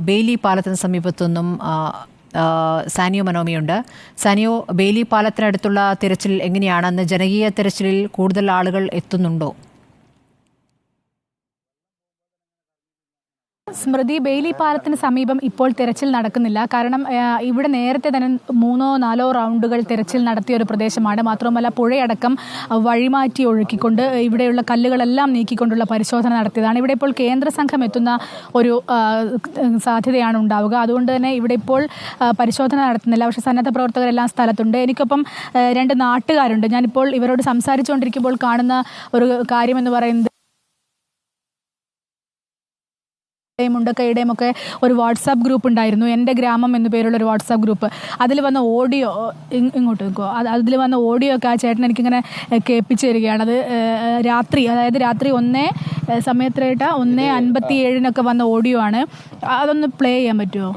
Bailey പാലത്തിന് സമീപത്തുനിന്നും Sanio മനോമിയുണ്ട്. Sanio, Bailey പാലത്തിനടുത്തുള്ള തിരച്ചിൽ എങ്ങനെയാണ്? അന്ന് ജനകീയ തിരച്ചിലിൽ കൂടുതൽ ആളുകൾ എത്തുന്നുണ്ടോ? സ്മൃതി, ബെയിലി പാലത്തിന് സമീപം ഇപ്പോൾ തിരച്ചിൽ നടക്കുന്നില്ല. കാരണം ഇവിടെ നേരത്തെ തന്നെ 3-4 റൗണ്ടുകൾ തിരച്ചിൽ നടത്തിയ ഒരു പ്രദേശമാണ്. മാത്രമല്ല പുഴയടക്കം വഴിമാറ്റി ഒഴുക്കിക്കൊണ്ട് ഇവിടെയുള്ള കല്ലുകളെല്ലാം നീക്കിക്കൊണ്ടുള്ള പരിശോധന നടത്തിയതാണ്. ഇവിടെ ഇപ്പോൾ കേന്ദ്ര സംഘം എത്തുന്ന ഒരു സാധ്യതയാണ് ഉണ്ടാവുക. അതുകൊണ്ട് തന്നെ ഇവിടെ ഇപ്പോൾ പരിശോധന നടത്തുന്നില്ല. പക്ഷേ സന്നദ്ധ പ്രവർത്തകരെല്ലാം സ്ഥലത്തുണ്ട്. എനിക്കൊപ്പം 2 നാട്ടുകാരുണ്ട്. ഞാനിപ്പോൾ ഇവരോട് സംസാരിച്ചുകൊണ്ടിരിക്കുമ്പോൾ കാണുന്ന ഒരു കാര്യമെന്ന് പറയുന്നത് മുണ്ടക്കയുടെയും ഒക്കെ ഒരു വാട്സാപ്പ് ഗ്രൂപ്പ് ഉണ്ടായിരുന്നു, എൻ്റെ ഗ്രാമം എന്നു പേരുള്ള ഒരു വാട്സാപ്പ് ഗ്രൂപ്പ്. അതിൽ വന്ന ഓഡിയോ ഇങ്ങോട്ട് നിൽക്കുമോ, അതിൽ വന്ന ഓഡിയോ ഒക്കെ ആ ചേട്ടൻ എനിക്കിങ്ങനെ കേൾപ്പിച്ചു തരികയാണ്. അത് രാത്രി, അതായത് രാത്രി 1:57 വന്ന ഓഡിയോ ആണ്. അതൊന്ന് പ്ലേ ചെയ്യാൻ പറ്റുമോ?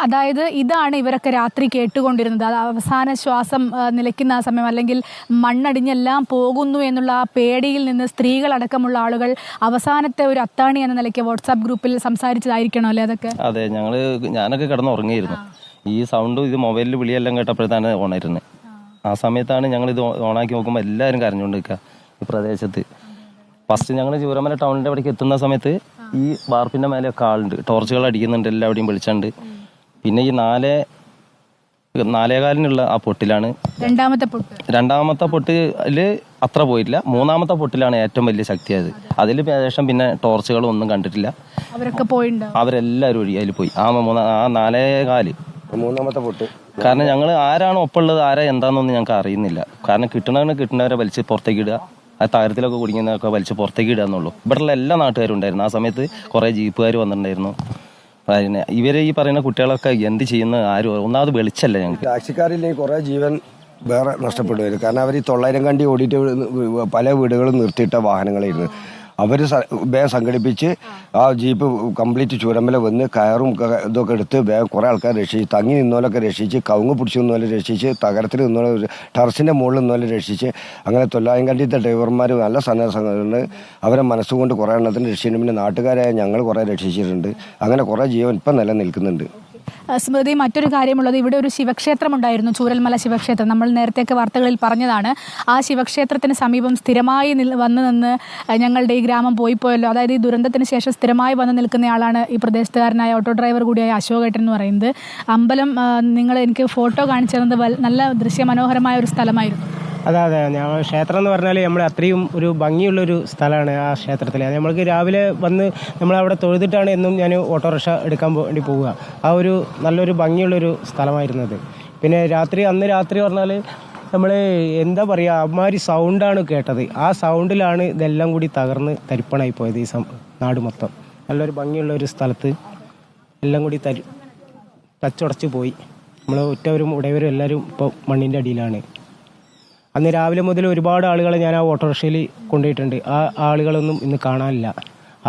അതായത് ഇതാണ് ഇവരൊക്കെ രാത്രി കേട്ടുകൊണ്ടിരുന്നത്. അത് അവസാന ശ്വാസം നിലയ്ക്കുന്ന ആ സമയം, അല്ലെങ്കിൽ മണ്ണടിഞ്ഞെല്ലാം പോകുന്നു എന്നുള്ള ആ പേടിയിൽ നിന്ന് സ്ത്രീകളടക്കമുള്ള ആളുകൾ അവസാനത്തെ ഒരു അത്താണി എന്ന നിലയ്ക്ക് വാട്സാപ്പ് ഗ്രൂപ്പിൽ സംസാരിച്ചതായിരിക്കണോ അല്ലേ അതൊക്കെ? അതെ, ഞാനൊക്കെ കിടന്നുറങ്ങിയിരുന്നു. ഈ സൗണ്ടും ഇത് മൊബൈലിൽ വിളിയെല്ലാം കേട്ടപ്പോഴത്താണ് ഓണായിരുന്നത്. ആ സമയത്താണ് ഞങ്ങൾ ഇത് ഓണാക്കി നോക്കുമ്പോൾ എല്ലാവരും കരഞ്ഞുകൊണ്ട് നിൽക്കുക ഈ പ്രദേശത്ത്. ഫസ്റ്റ് ഞങ്ങൾ ചൂരമല ടൗണിൻ്റെ അവിടേക്ക് എത്തുന്ന സമയത്ത് ഈ വാർപ്പിൻ്റെ മേലെയൊക്കെ ആളുണ്ട്, ടോർച്ചുകൾ അടിക്കുന്നുണ്ട്, എല്ലാവരുടെയും വിളിച്ചുണ്ട്. പിന്നെ ഈ 4:15 ആ പൊട്ടിലാണ് രണ്ടാമത്തെ പൊട്ടില് അത്ര പോയിട്ടില്ല. 3-ാമത്തെ പൊട്ടിലാണ് ഏറ്റവും വലിയ ശക്തിയായത്. അതിൽ ശേഷം പിന്നെ ടോർച്ചുകളും ഒന്നും കണ്ടിട്ടില്ല. അവരെല്ലാവരും ഒഴി അതിൽ പോയി. ആ 4:15 3-ാമത്തെ പൊട്ട്. കാരണം ഞങ്ങൾ ആരാണ് ഒപ്പമുള്ളത്, ആരാ എന്താണെന്നൊന്നും ഞങ്ങൾക്ക് അറിയുന്നില്ല. കാരണം കിട്ടുന്നവരെ വലിച്ച് പുറത്തേക്ക് ഇടുക, ആ തകരത്തിലൊക്കെ കുടുങ്ങുന്നതൊക്കെ വലിച്ച് പുറത്തേക്ക് ഇടുക എന്നുള്ളൂ. ഇവിടെയുള്ള എല്ലാ നാട്ടുകാരും ഉണ്ടായിരുന്നു. ആ സമയത്ത് കുറേ ജീപ്പുകാർ വന്നിട്ടുണ്ടായിരുന്നു. ഇവര് ഈ പറയുന്ന കുട്ടികളൊക്കെ എന്ത് ചെയ്യുന്ന ആരും ഒന്നാമത് വെളിച്ചല്ല. ഞങ്ങൾക്ക് ടാക്സിക്കാരില്ലെങ്കിൽ കുറേ ജീവൻ വേറെ നഷ്ടപ്പെടുമായിരുന്നു. കാരണം അവർ 900 കണ്ടി ഓടിയിട്ട് പല വീടുകളും നിർത്തിയിട്ട വാഹനങ്ങളായിരുന്നു. അവർ വേഗം സംഘടിപ്പിച്ച് ആ ജീപ്പ് കംപ്ലീറ്റ് ചൂരമ്മല വന്ന് കയറും ഇതൊക്കെ എടുത്ത് വേഗം കുറേ ആൾക്കാർ രക്ഷിച്ച്, തങ്ങി നിന്നോലൊക്കെ രക്ഷിച്ച്, കവുങ്ങ് പിടിച്ച് നിന്നോലെ രക്ഷിച്ച്, തകരത്തിൽ നിന്നോലെ ടെറസിൻ്റെ മുകളിൽ നിന്നോലെ രക്ഷിച്ച്, അങ്ങനെ 900 കണ്ടിത്തെ ഡ്രൈവർമാർ നല്ല സന്നദ്ധ അവരെ മനസ്സുകൊണ്ട് കുറേ എണ്ണത്തിന് രക്ഷിച്ചിട്ടുണ്ട്. പിന്നെ നാട്ടുകാരായ ഞങ്ങൾ കുറേ രക്ഷിച്ചിട്ടുണ്ട്. അങ്ങനെ കുറേ ജീവൻ ഇപ്പം നിലനിൽക്കുന്നുണ്ട്. സ്മൃതി, മറ്റൊരു കാര്യമുള്ളത്, ഇവിടെ ഒരു ശിവക്ഷേത്രം ഉണ്ടായിരുന്നു, ചൂരൽമല ശിവക്ഷേത്രം. നമ്മൾ നേരത്തെയൊക്കെ വാർത്തകളിൽ പറഞ്ഞതാണ്. ആ ശിവക്ഷേത്രത്തിന് സമീപം സ്ഥിരമായി വന്ന് നിന്ന് ഞങ്ങളുടെ ഈ ഗ്രാമം പോയല്ലോ. അതായത് ഈ ദുരന്തത്തിന് ശേഷം സ്ഥിരമായി വന്ന് നിൽക്കുന്നയാളാണ് ഈ പ്രദേശത്തുകാരനായ ഓട്ടോ ഡ്രൈവർ കൂടിയായ അശോകേട്ടൻ എന്ന് പറയുന്നത്. അമ്പലം നിങ്ങൾ എനിക്ക് ഫോട്ടോ കാണിച്ചു തന്നത് നല്ല ദൃശ്യമനോഹരമായ ഒരു സ്ഥലമായിരുന്നു. അതെ, ഞങ്ങൾ ക്ഷേത്രം എന്ന് പറഞ്ഞാൽ നമ്മൾ അത്രയും ഒരു ഭംഗിയുള്ളൊരു സ്ഥലമാണ് ആ ക്ഷേത്രത്തിൽ. നമ്മൾക്ക് രാവിലെ വന്ന് നമ്മളവിടെ തൊഴുതിട്ടാണ് എന്നും ഞാൻ ഓട്ടോറിക്ഷ എടുക്കാൻ വേണ്ടി പോവുക. ആ ഒരു നല്ലൊരു ഭംഗിയുള്ളൊരു സ്ഥലമായിരുന്നത്. പിന്നെ അന്ന് രാത്രി പറഞ്ഞാൽ നമ്മൾ എന്താ പറയുക, അമ്മാതിരി സൗണ്ടാണ് കേട്ടത്. ആ സൗണ്ടിലാണ് ഇതെല്ലാം കൂടി തകർന്ന് തരിപ്പണായി പോയത്. ഈ നാട് മൊത്തം നല്ലൊരു ഭംഗിയുള്ളൊരു സ്ഥലത്ത് എല്ലാം കൂടി തച്ചുടച്ച് പോയി. നമ്മൾ ഒറ്റവരും ഉടയവരും എല്ലാവരും ഇപ്പോൾ മണ്ണിൻ്റെ അടിയിലാണ്. അന്ന് രാവിലെ മുതൽ ഒരുപാട് ആളുകളെ ഞാൻ ആ ഓട്ടോറിക്ഷയിൽ കൊണ്ടുപോയിട്ടുണ്ട്. ആ ആളുകളൊന്നും ഇന്ന് കാണാനില്ല.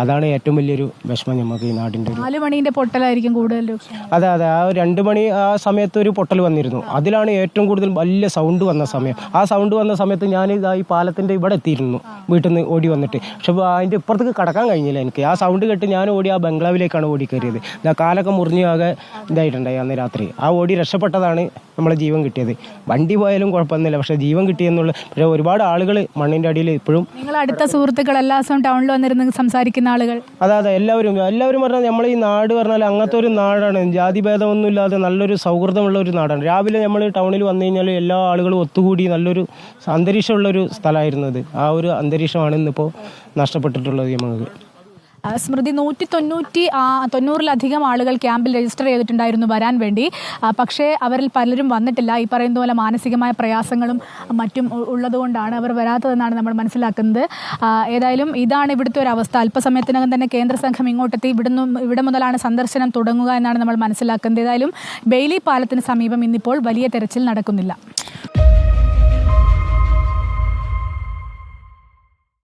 അതാണ് ഏറ്റവും വലിയൊരു വിഷമം നമുക്ക് ഈ നാടിൻ്റെ. 4 മണീൻ്റെ പൊട്ടലായിരിക്കും കൂടുതൽ. അതെ, ആ 2 മണി ആ സമയത്ത് ഒരു പൊട്ടൽ വന്നിരുന്നു. അതിലാണ് ഏറ്റവും കൂടുതൽ വലിയ സൗണ്ട് വന്ന സമയം. ആ സൗണ്ട് വന്ന സമയത്ത് ഞാൻ ഈ പാലത്തിൻ്റെ ഇവിടെ എത്തിയിരുന്നു, വീട്ടിൽ നിന്ന് ഓടി വന്നിട്ട്. പക്ഷെ അതിൻ്റെ ഇപ്പുറത്തേക്ക് കടക്കാൻ കഴിഞ്ഞില്ല എനിക്ക്. ആ സൗണ്ട് കേട്ട് ഞാൻ ഓടി ആ ബംഗ്ലാവിലേക്കാണ് ഓടി കയറിയത്. കാലൊക്കെ മുറിഞ്ഞ് ആകെ ഇതായിട്ടുണ്ടായി അന്ന് രാത്രി. ആ ഓടി രക്ഷപ്പെട്ടതാണ് നമ്മളെ ജീവൻ കിട്ടിയത്. വണ്ടി പോയാലും കുഴപ്പമൊന്നുമില്ല, പക്ഷേ ജീവൻ കിട്ടിയെന്നുള്ള. പക്ഷേ ഒരുപാട് ആളുകൾ മണ്ണിൻ്റെ അടിയിൽ ഇപ്പോഴും. നിങ്ങൾ അടുത്ത സുഹൃത്തുക്കൾ എല്ലാ ദിവസവും ടൗണിൽ വന്നിരുന്ന് സംസാരിക്കുന്ന ആളുകൾ? അതെ, എല്ലാവരും പറഞ്ഞാൽ നമ്മൾ ഈ നാട് പറഞ്ഞാൽ അങ്ങനത്തെ ഒരു നാടാണ്. ജാതിഭേദമൊന്നും ഇല്ലാതെ നല്ലൊരു സൗഹൃദമുള്ള ഒരു നാടാണ്. രാവിലെ നമ്മൾ ടൗണിൽ വന്നു കഴിഞ്ഞാൽ എല്ലാ ആളുകളും ഒത്തുകൂടി നല്ലൊരു അന്തരീക്ഷമുള്ളൊരു സ്ഥലമായിരുന്നത്. ആ ഒരു അന്തരീക്ഷമാണ് ഇന്നിപ്പോൾ നഷ്ടപ്പെട്ടിട്ടുള്ളത് നമുക്ക്. സ്മൃതി, 190-ലധികം ആളുകൾ ക്യാമ്പിൽ രജിസ്റ്റർ ചെയ്തിട്ടുണ്ടായിരുന്നു വരാൻ വേണ്ടി. പക്ഷേ അവരിൽ പലരും വന്നിട്ടില്ല. ഈ പറയുന്ന പോലെ മാനസികമായ പ്രയാസങ്ങളും മറ്റും ഉള്ളതുകൊണ്ടാണ് അവർ വരാത്തതെന്നാണ് നമ്മൾ മനസ്സിലാക്കുന്നത്. ഏതായാലും ഇതാണ് ഇവിടുത്തെ ഒരു അവസ്ഥ. അല്പസമയത്തിനകം തന്നെ കേന്ദ്ര സംഘം ഇങ്ങോട്ടെത്തി. ഇവിടെ മുതലാണ് സന്ദർശനം തുടങ്ങുക എന്നാണ് നമ്മൾ മനസ്സിലാക്കുന്നത്. ഏതായാലും ബെയിലി പാലത്തിന് സമീപം ഇന്നിപ്പോൾ വലിയ തെരച്ചിൽ നടക്കുന്നില്ല.